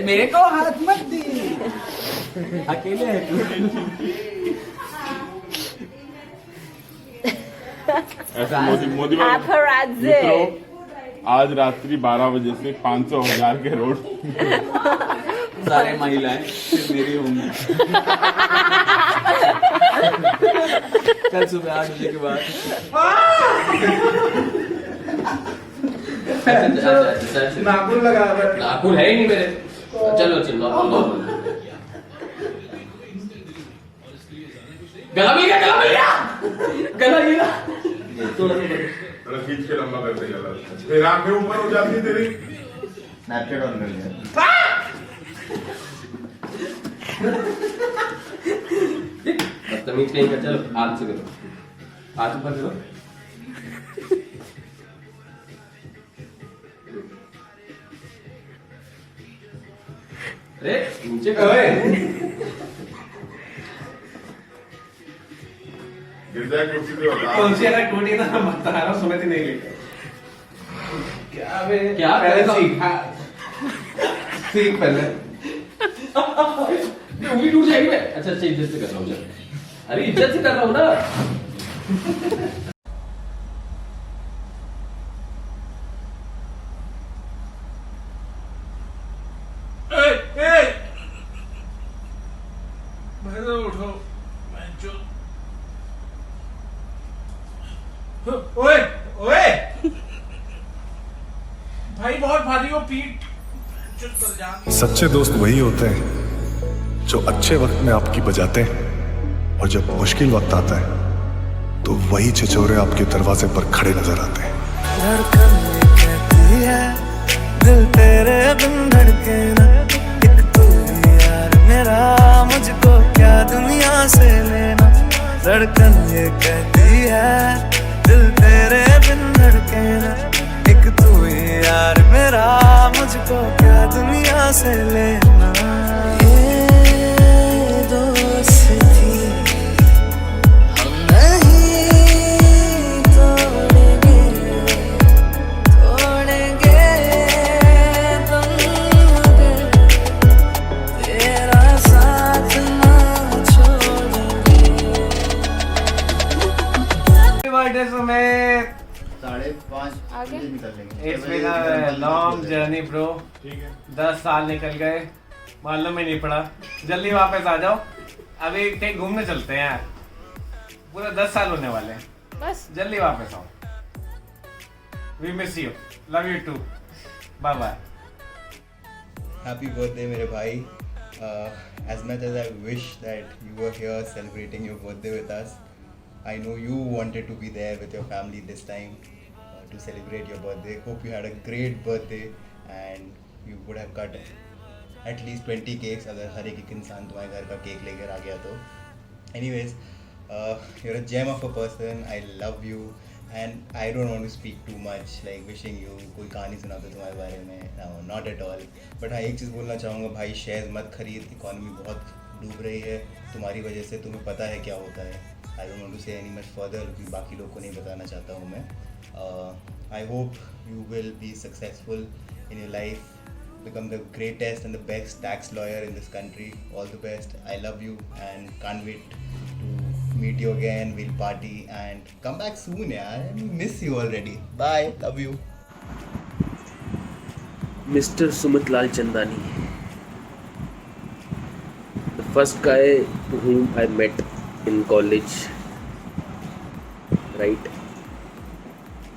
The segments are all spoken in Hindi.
मेरे को हाथ मत दी, अकेले है तू। ऐसा मोदी Paparazzi. आज रात्रि 12 बजे से 500,000 के रोड सारे महिलाएं सिर्फ मेरी होंगी। कल सुबह 8 बजे के बाद। नाखून लगा, नाखून है ही नहीं मेरे। चलो चलो गला मिल गया, गला मिल गया, गला गिरा। थोड़ा खींच के लंबा कर देगा, फिर आंखें ऊपर हो जाती तेरी। स्नैपचैट ऑन कर लिया। बदतमीज कहीं का। चलो हाथ से करो, हाथ ऊपर करो। अरे नीचे करो। गिर जाए कुर्सी पे बता। कौन सी अगर टूटी तो मैं बता रहा हूँ, सुमित ही नहीं लेकर। क्या बे? क्या पहले पहले सीख, सीख पहले। उंगली टूट जाएगी मैं। अच्छा अच्छा, इज्जत से कर रहा हूँ। चल अरे इज्जत से कर रहा हूँ ना। उठो। ओए ओए भाई, बहुत भारी हो पीठ। चुप कर जा। सच्चे दोस्त वही होते हैं जो अच्छे वक्त में आपकी बजाते हैं, और जब मुश्किल वक्त आता है तो वही छिछोरे आपके दरवाजे पर खड़े नजर आते हैं। धड़कन ये कहती है दिल तेरे बिन धड़के ना, एक तू ही यार मेरा, मुझको क्या दुनिया से लेना। धड़कन ये कहती है दिल तेरे बिन धड़के ना, एक तू ही यार मेरा, मुझको क्या दुनिया से लेना। ये दोस्ती हम नहीं तोड़ेंगे, तोड़ेंगे तुम मगर तेरा साथ ना छोड़ेंगे। बर्थडे सुमित। 5:30 आगे? बजे निकल लेंगे। It's been a long journey bro. 10 साल निकल गए, मालूम ही नहीं पड़ा। जल्दी वापस आ जाओ, अभी कहीं घूमने चलते हैं यार। पूरा 10 साल होने वाले हैं, बस जल्दी वापस आओ। We miss you, love you too, bye bye. Happy birthday मेरे भाई। As much as I wish that you were here celebrating your birthday with us, I know you wanted to be there with your family this time to celebrate your birthday. Hope you had a great birthday and you would have cut at least 20 cakes अगर हर एक इंसान तुम्हारे घर का केक लेकर आ गया तो। Anyways, you're a gem of a person. I love you and I don't want to speak too much like wishing you कोई कहानी सुना दो तुम्हारे बारे में, no, not at all. But हाँ, एक चीज़ बोलना चाहूँगा भाई, शेयर्स मत खरीद, इकॉनमी बहुत डूब रही है तुम्हारी वजह से, तुम्हें पता है क्या होता है। आई डोंट वांट टू से एनी मच फर्दर क्योंकि बाकी लोग को नहीं बताना चाहता हूँ मैं। I hope you will be successful in your life, become the greatest and the best tax lawyer in this country. All the best. I love you and can't wait to meet you again. We'll party and come back soon, yaar. I miss you already. Bye. Love you. Mr. Sumit Lal Chandani, the first guy to whom I met in college, right?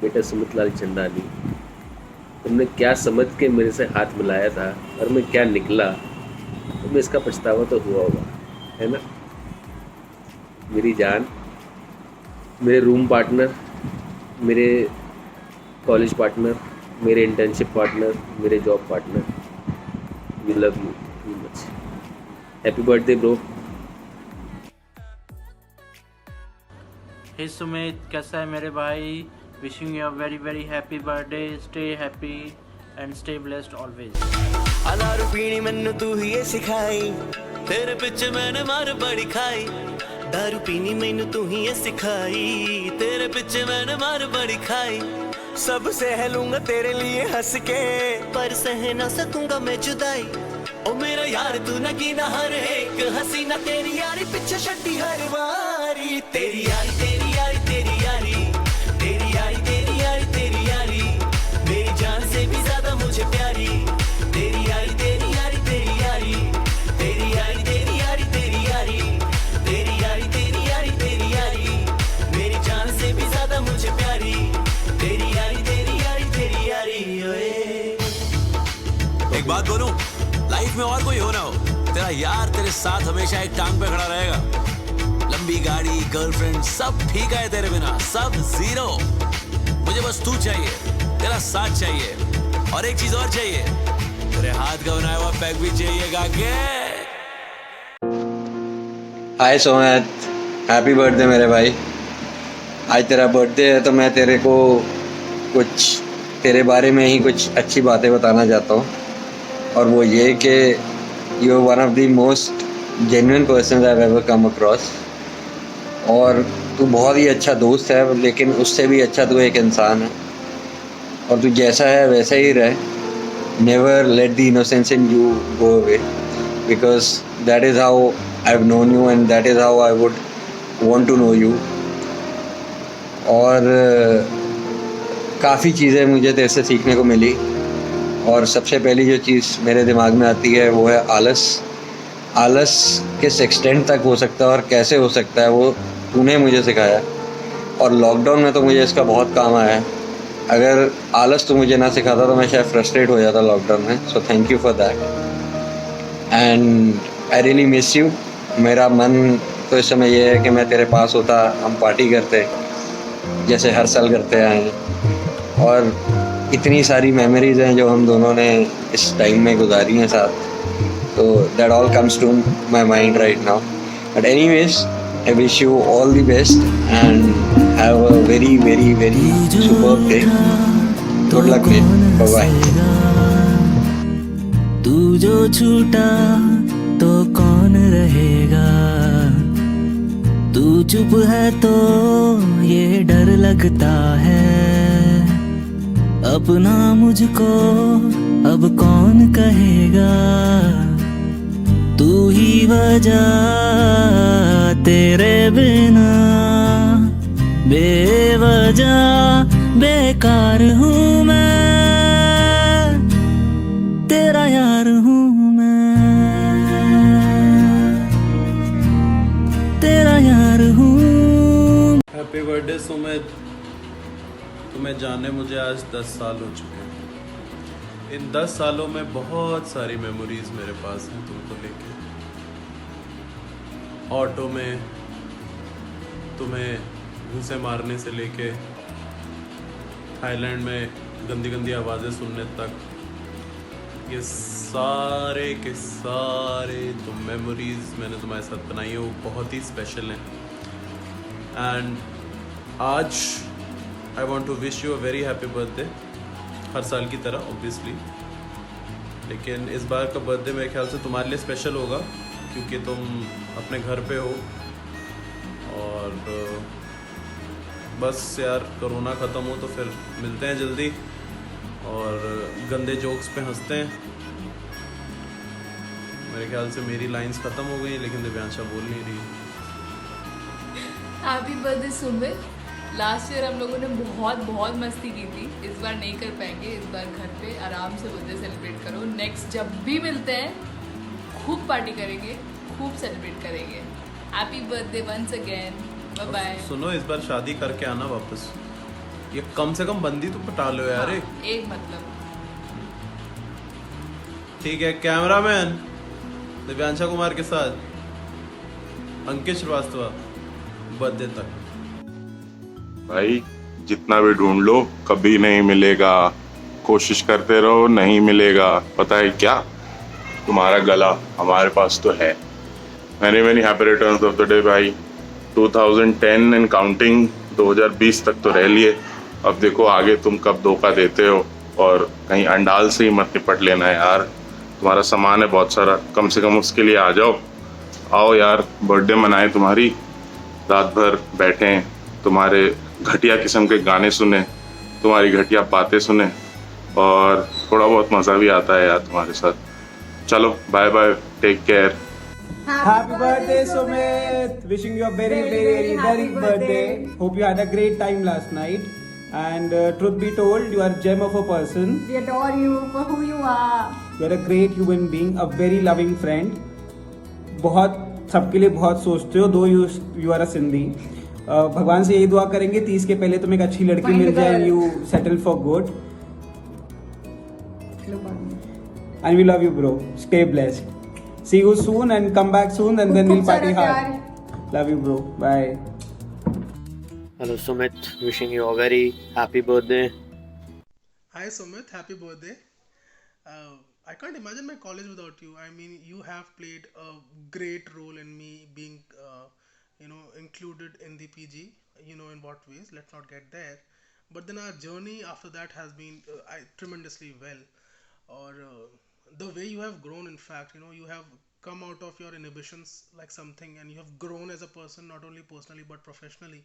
बेटा सुमित लाल चंदानी, तुमने क्या समझ के मेरे से हाथ मिलाया था और मैं क्या निकला, तुम्हें इसका पछतावा तो हुआ होगा, है ना? मेरी जान, मेरे रूम पार्टनर, मेरे कॉलेज पार्टनर, मेरे इंटर्नशिप पार्टनर, मेरे job partner, we love you too much. Happy birthday bro. Hey Sumit, कैसा है मेरे भाई? Wishing you a very very happy birthday. Stay happy and stay blessed always. दारू पीनी मैनू तू ही ये सिखाई, तेरे पिछे मैंने मार बड़ी खाई। दारू पीनी मैनू तू ही ये सिखाई, तेरे पिछे मैंने मार बड़ी खाई। सब सह लूंगा तेरे लिए हंस के, पर सह ना सकूंगा मैं जुदाई। ओ मेरा यार तू न गिना हर एक हसीना, तेरी यारी पीछे छड्डी हर बारी। तेरी यारी तेरी यारी तेरी यारी, तेरी यारी तेरी यारी तेरी यारी, मेरी जान से भी ज्यादा मुझे प्यारी। तेरी यारी तेरी यारी तेरी यारी, तेरी यारी तेरी यारी तेरी यारी, तेरी यारी तेरी यारी तेरी यारी, मेरी जान से भी ज्यादा मुझे प्यारी। तेरी यारी तेरी यारी तेरी यारी ओए। एक बात बोलूं, लाइफ में और कोई हो ना हो, तेरा यार तेरे साथ हमेशा एक टांग पे खड़ा रहेगा। लंबी गाड़ी, गर्लफ्रेंड सब ठीक है तेरे बिना, सब जीरो। मुझे बस तू चाहिए, तेरा साथ चाहिए, और एक चीज और चाहिए, तेरे हाथ का बनाया हुआ पैक भी चाहिए गाके। हाय सोमैथ, हैप्पी बर्थडे मेरे भाई। आज तेरा बर्थडे है तो मैं तेरे को कुछ तेरे बारे में ही कुछ अच्छी बातें बताना चाहता हूँ, और वो ये कि you are one of the most genuine person I have ever come across. और तू बहुत ही अच्छा दोस्त है, लेकिन उससे भी अच्छा तू एक इंसान है, और तू जैसा है वैसा ही रहे। Never let the innocence in you go away, because that is how I have known you and that is how I would want to know you. और काफ़ी चीज़ें मुझे तेरे से सीखने को मिली, और सबसे पहली जो चीज़ मेरे दिमाग में आती है वो है आलस। आलस किस एक्सटेंट तक हो सकता है और कैसे हो सकता है वो तूने मुझे सिखाया, और लॉकडाउन में तो मुझे इसका बहुत काम आया है। अगर आलस तो मुझे ना सिखाता तो मैं शायद फ्रस्ट्रेट हो जाता लॉकडाउन में। So thank you for that, and I really miss you. मेरा मन तो इस समय ये है कि मैं तेरे पास होता, हम पार्टी करते जैसे हर साल करते आए हैं, और इतनी सारी मेमोरीज़ हैं जो हम दोनों ने इस टाइम में गुजारी हैं साथ। तो that all comes to my mind right now. But anyways, I wish you all the best and have a very very very superb day. Good luck mate, bye bye. तू जो छूटा तो कौन रहेगा, तू चुप है तो ये डर लगता है, अपना मुझको अब कौन कहेगा। तू ही वजह, तेरे बिना बेवजह बेकार हूँ मैं, तेरा यार हूँ मैं, तेरा यार हूँ। Happy birthday Sumit. तुम्हें जाने मुझे आज 10 साल हो चुके हैं। इन 10 सालों में बहुत सारी मेमोरीज मेरे पास हैं तुमको लेके। ऑटो में तुम्हें घूंसे मारने से लेके थाईलैंड में गंदी गंदी आवाज़ें सुनने तक, ये सारे के सारे जो मेमोरीज मैंने तुम्हारे साथ बनाई है वो बहुत ही स्पेशल हैं। एंड आज I want to wish you a very happy birthday, हर साल की तरह ऑब्वियसली, लेकिन इस बार का बर्थडे मेरे ख्याल से तुम्हारे लिए स्पेशल होगा क्योंकि तुम अपने घर पे हो। और बस यार कोरोना ख़त्म हो तो फिर मिलते हैं जल्दी और गंदे जोक्स पे हंसते हैं। मेरे ख्याल से मेरी लाइंस ख़त्म हो गई लेकिन दिव्यांशा बोल नहीं रही। Happy birthday Sumit. Last year हम लोगों ने बहुत मस्ती की थी, इस बार नहीं कर पाएंगे। इस बार घर पे आराम से बर्थडे सेलिब्रेट करो। नेक्स्ट जब भी मिलते हैं खूब पार्टी करेंगे, खूब सेलिब्रेट करेंगे। Happy birthday once again, bye bye. सुनो, इस बार शादी करके आना वापस, ये कम से कम बंदी तो पटा लो यार। एक मतलब ठीक है। कैमरामैन दिव्यांशा कुमार के साथ अंकित श्रीवास्तव, बर्थडे तक। भाई जितना भी ढूंढ लो कभी नहीं मिलेगा, कोशिश करते रहो नहीं मिलेगा। पता है क्या, तुम्हारा गला हमारे पास तो है। Many happy returns of the day भाई। 2010 एंड काउंटिंग, 2020 तक तो रह लिए। अब देखो आगे तुम कब धोखा देते हो, और कहीं अंडाल से ही मत निपट लेना यार। तुम्हारा सामान है बहुत सारा, कम से कम उसके लिए आ जाओ। आओ यार, बर्थडे मनाए तुम्हारी, रात भर बैठें, तुम्हारे घटिया किस्म के गाने सुने, तुम्हारी घटिया बातें सुने और थोड़ा बहुत मज़ा भी आता है यार तुम्हारे साथ। चलो bye bye, take care. Happy birthday, Sumit! Wishing you a very birthday. Hope you had a great time last night. And truth be told, you are a gem of a person. We adore you for who you are. You are a great human being, a very loving friend. बहुत सबके लिए बहुत सोचते हो, दो you are a Sindhi. भगवान से यही दुआ करेंगे 30 के पहले तुम्हें एक अच्छी लड़की मिल जाए and you settle for good. And we love you, bro. Stay blessed. See you soon and come back soon and then we'll party hard. Love you, bro. Bye. Hello Sumit, wishing you a very happy birthday. Hi Sumit, happy birthday. I can't imagine my college without you. I mean, you have played a great role in me being, included in the PG. You know in what ways. Let's not get there. But then our journey after that has been tremendously well. Or the way you have grown, in fact, you have come out of your inhibitions like something, and you have grown as a person, not only personally but professionally,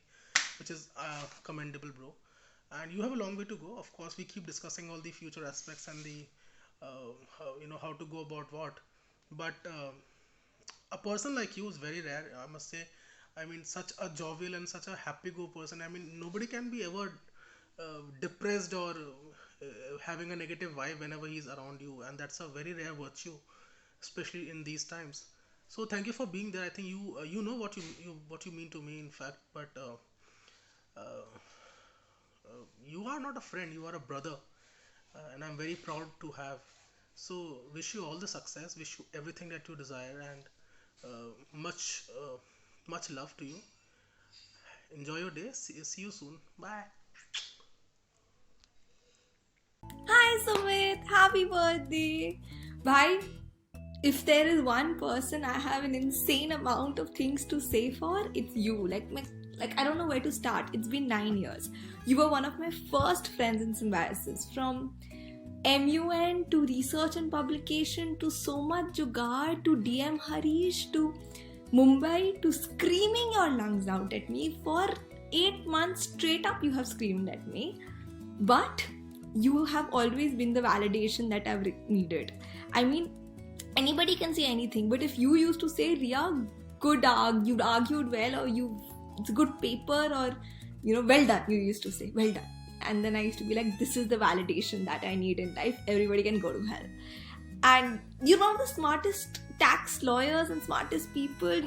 which is commendable, bro. And you have a long way to go. Of course, we keep discussing all the future aspects and the how to go about what. But a person like you is very rare, I must say. I mean, such a jovial and such a happy-go person. I mean, nobody can be ever depressed or having a negative vibe whenever he's around you, and that's a very rare virtue, especially in these times. So thank you for being there. I think you know what you mean to me, in fact. But you are not a friend, you are a brother, and I'm very proud to have. So wish you all the success, wish you everything that you desire, and much love to you. Enjoy your day. See you soon. Bye. Hi Sumit, happy birthday. Bhai, if there is one person I have an insane amount of things to say for, it's you. Like I don't know where to start. It's been 9 years. You were one of my first friends in Symbiosis. From MUN to research and publication to so much jugaad to DM Harish to Mumbai to screaming your lungs out at me. For 8 months straight up you have screamed at me. But you have always been the validation that I've needed. I mean, anybody can say anything, but if you used to say, Riya, good arg, you'd argued well, or it's a good paper, or well done, you used to say, well done. And then I used to be like, this is the validation that I need in life. Everybody can go to hell. And you're one of the smartest tax lawyers and smartest people.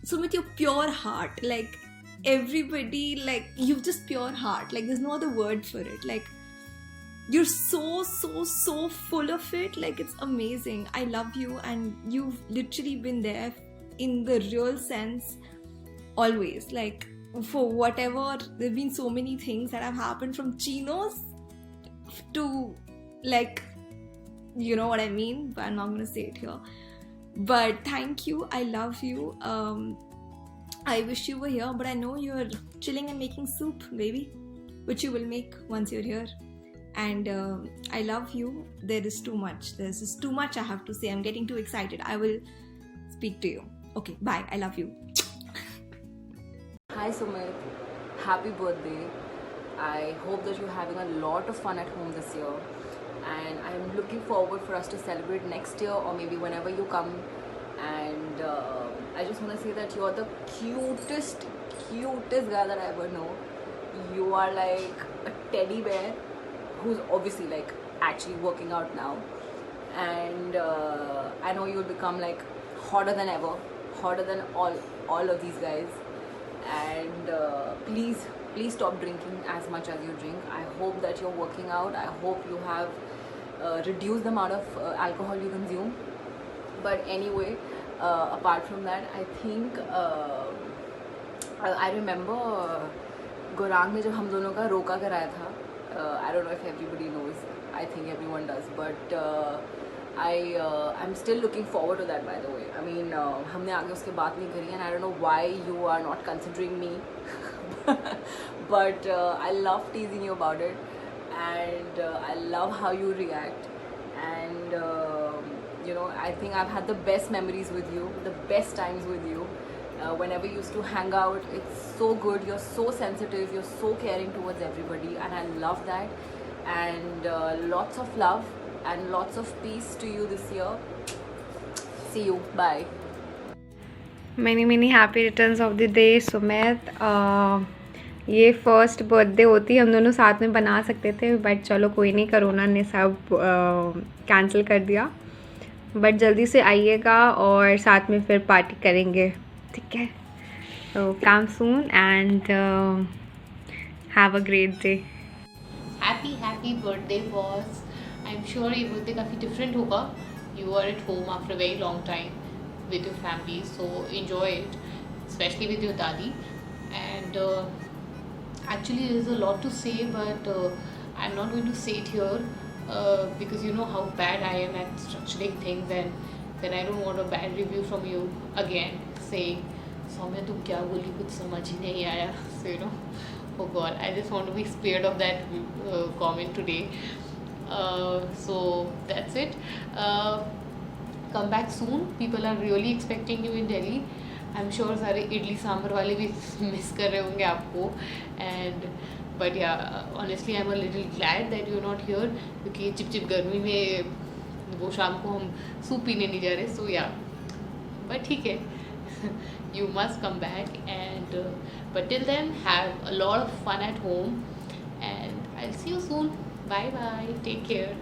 So with your pure heart, like everybody, like you've just pure heart, like there's no other word for it. Like you're so full of it. Like it's amazing. I love you, and you've literally been there in the real sense always. Like for whatever, there've been so many things that have happened, from chinos to like, you know what I mean, but I'm not gonna say it here. But thank you, I love you. I wish you were here, but I know you're chilling and making soup, baby, which you will make once you're here. And I love you. There is too much. There's just too much I have to say. I'm getting too excited. I will speak to you. Okay, bye. I love you. Hi Sumit, happy birthday. I hope that you're having a lot of fun at home this year. And I'm looking forward for us to celebrate next year, or maybe whenever you come. And I just want to say that you're the cutest guy that I ever know. You are like a teddy bear who's obviously like actually working out now. And I know you'll become like hotter than ever, hotter than all of these guys. And please stop drinking as much as you drink. I hope that you're working out. I hope you have reduced the amount of alcohol you consume. But anyway, apart from that, I think I remember Gaurang ने जब हम दोनों का रोका कराया था. I don't know if everybody knows. I think everyone does. But I'm still looking forward to that, by the way. I mean, हमने आगे उसके बात नहीं करी, and I don't know why you are not considering me. But I love teasing you about it, and I love how you react. And I think I've had the best memories with you, the best times with you. whenever you used to hang out. It's so good. You're so sensitive. You're so caring towards everybody, and I love that. And lots of love and lots of peace to you this year. See you. Bye. many happy returns of the day Sumit. ये फर्स्ट बर्थडे होती हम दोनों साथ में बना सकते थे, बट चलो कोई नहीं, कोरोना ने सब कैंसिल कर दिया. बट जल्दी से आइएगा और साथ में फिर पार्टी करेंगे, ठीक है? तो come soon and have a great day. Happy birthday boss. I am sure ये बर्थडे काफ़ी डिफरेंट होगा. You are at home after very long time with your family, so enjoy it, especially with your dadi. And actually there is a lot to say, but I'm not going to say it here because you know how bad I am at structuring things, and then I don't want a bad review from you again saying Soumya तुम क्या बोली कुछ समझ ही नहीं आया. So you know, oh god, I just want to be spared of that comment today. So that's it. Come back soon. People are really expecting you in Delhi. I'm sure सारे इडली सांभर वाले भी मिस कर रहे होंगे आपको. And but yeah, honestly I'm a little glad that you're not here, क्योंकि चिपचिप गर्मी में वो शाम को हम सूप पीने नहीं जा रहे. So yeah, but ठीक है. You must come back, and but till then have a lot of fun at home, and I'll see you soon. Bye bye. Take care.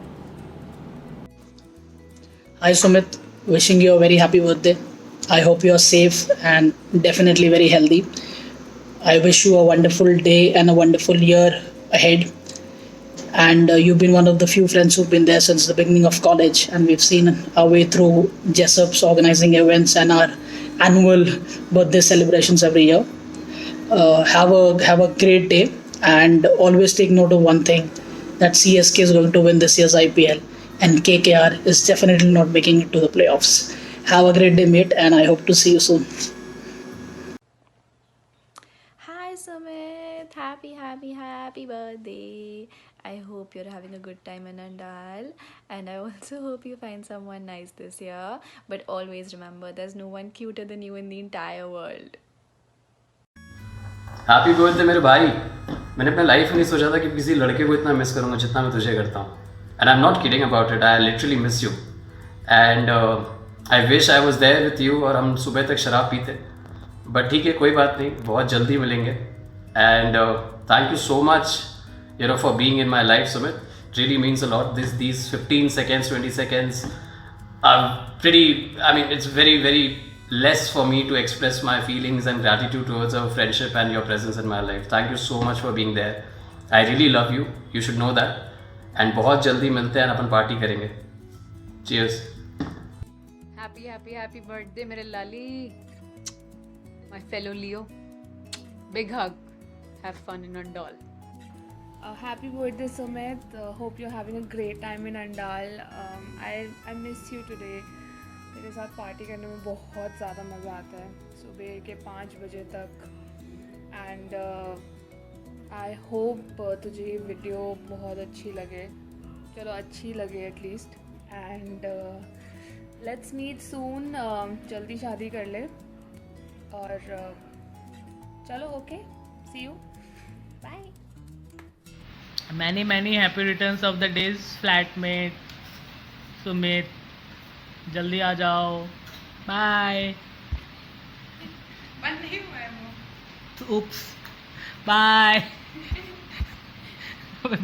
Hi Sumit, wishing you a very happy birthday. I hope you are safe and definitely very healthy. I wish you a wonderful day and a wonderful year ahead. And you've been one of the few friends who've been there since the beginning of college, and we've seen our way through Jessup's organizing events and our annual birthday celebrations every year. Have a great day, and always take note of one thing, that CSK is going to win this year's IPL. And KKR is definitely not making it to the playoffs. Have a great day, mate, and I hope to see you soon. Hi Sumit, happy birthday. I hope you're having a good time in Andal, and I also hope you find someone nice this year. But always remember, there's no one cuter than you in the entire world. Happy birthday मेरे भाई. मैंने अपने लाइफ में नहीं सोचा था कि किसी लड़के को इतना मिस करूँगा जितना मैं तुझे करता हूँ. And I'm not kidding about it. I literally miss you. And I wish I was there with you और हम सुबह तक शराब पीते. But ठीक है, कोई बात नहीं, बहुत जल्दी मिलेंगे. And thank you so much, you know, for being in my life, Sumit. It really means a lot. These 15 seconds, 20 seconds are pretty. I mean, it's very, very less for me to express my feelings and gratitude towards our friendship and your presence in my life. Thank you so much for being there. I really love you. You should know that. And बहुत जल्दी मिलते हैं, अपन पार्टी करेंगे. चीयर्स. हैप्पी बर्थडे मेरे लाली, my fellow Leo. Big hug. Have fun in अंडाल. Happy birthday Sumit. Hope you're having a great time in Andal. I miss you today. मेरे साथ पार्टी करने में बहुत ज़्यादा मज़ा आता है सुबह के 5 बजे तक. एंड आई होप तुझे ये वीडियो बहुत अच्छी लगे. चलो अच्छी लगे at least. And let's meet soon. जल्दी शादी कर ले और चलो okay, see you, bye. Many happy returns of the days flatmate Sumit. जल्दी आ जाओ. बाय. बंद नहीं हुआ है वो. उप्स. बाय.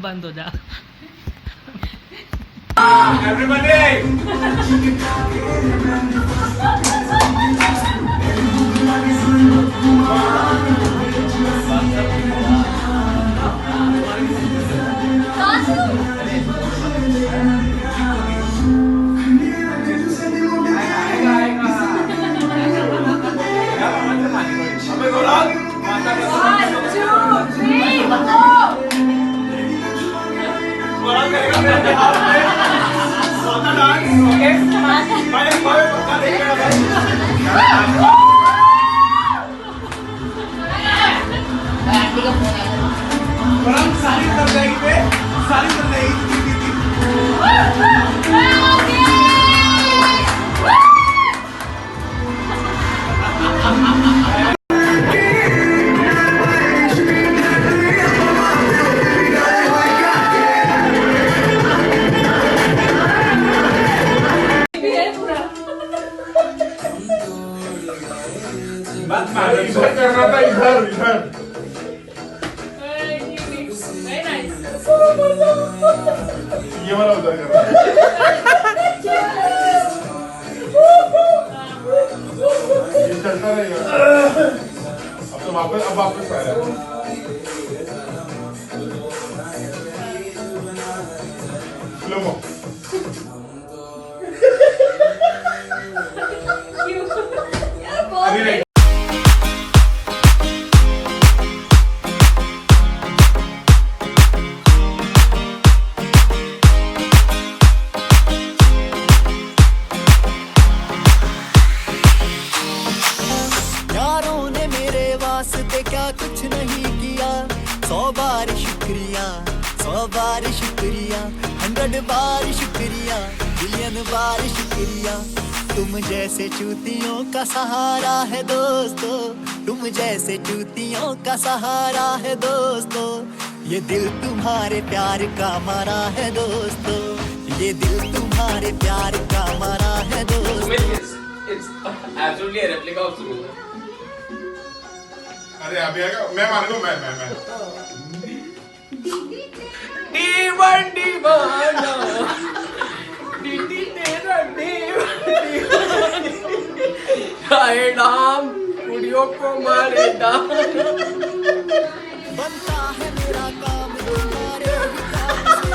बंद हो जा. ये वाला होता है ये चलता रहेगा। अब तो वापस आ रहा है। यारों ने मेरे वास्ते क्या कुछ नहीं किया, 100 बार शुक्रिया, 100 बार शुक्रिया, 100 बार शुक्रिया, बिलियन बार शुक्रिया। तुम जैसे चूतियों का सहारा है दोस्तों, तुम जैसे चूतियों का सहारा है दोस्तों। ये दिल तुम्हारे प्यार का मरा है दोस्तों, ये दिल तुम्हारे प्यार का मरा है दोस्तों। It's absolutely a replica of Sumit. अरे अभी आएगा, मैं मान लूं, मैं दीवाना दीदी तेरा हाय राम कुड़ियों को मारे डाम। बनता है मेरा काम तुम्हारे ही काम से,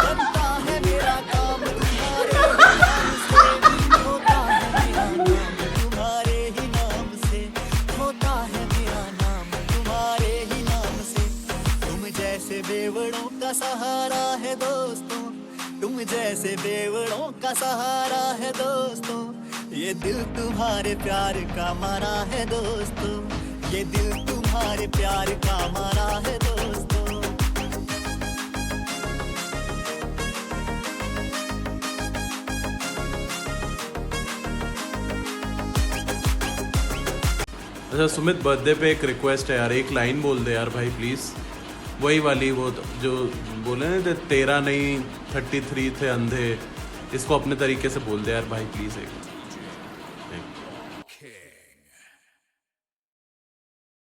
बनता है मेरा काम तुम्हारे ही काम से, होता है मेरा नाम तुम्हारे ही नाम से, होता है मेरा नाम तुम्हारे ही नाम से। तुम जैसे बेवड़ों का सहारा है दोस्तों, तुम जैसे बेवड़ों का सहारा है दोस्तों। ये दिल तुम्हारे प्यार का मरा है दोस्तों, ये दिल तुम्हारे प्यार का मरा है दोस्तों। अच्छा सुमित, बर्थडे पे एक रिक्वेस्ट है यार, एक लाइन बोल दे यार भाई प्लीज़, वही वाली, वो जो बोले ना थे 13 नहीं 33 थे अंधे, इसको अपने तरीके से बोल दे यार भाई प्लीज़ एक।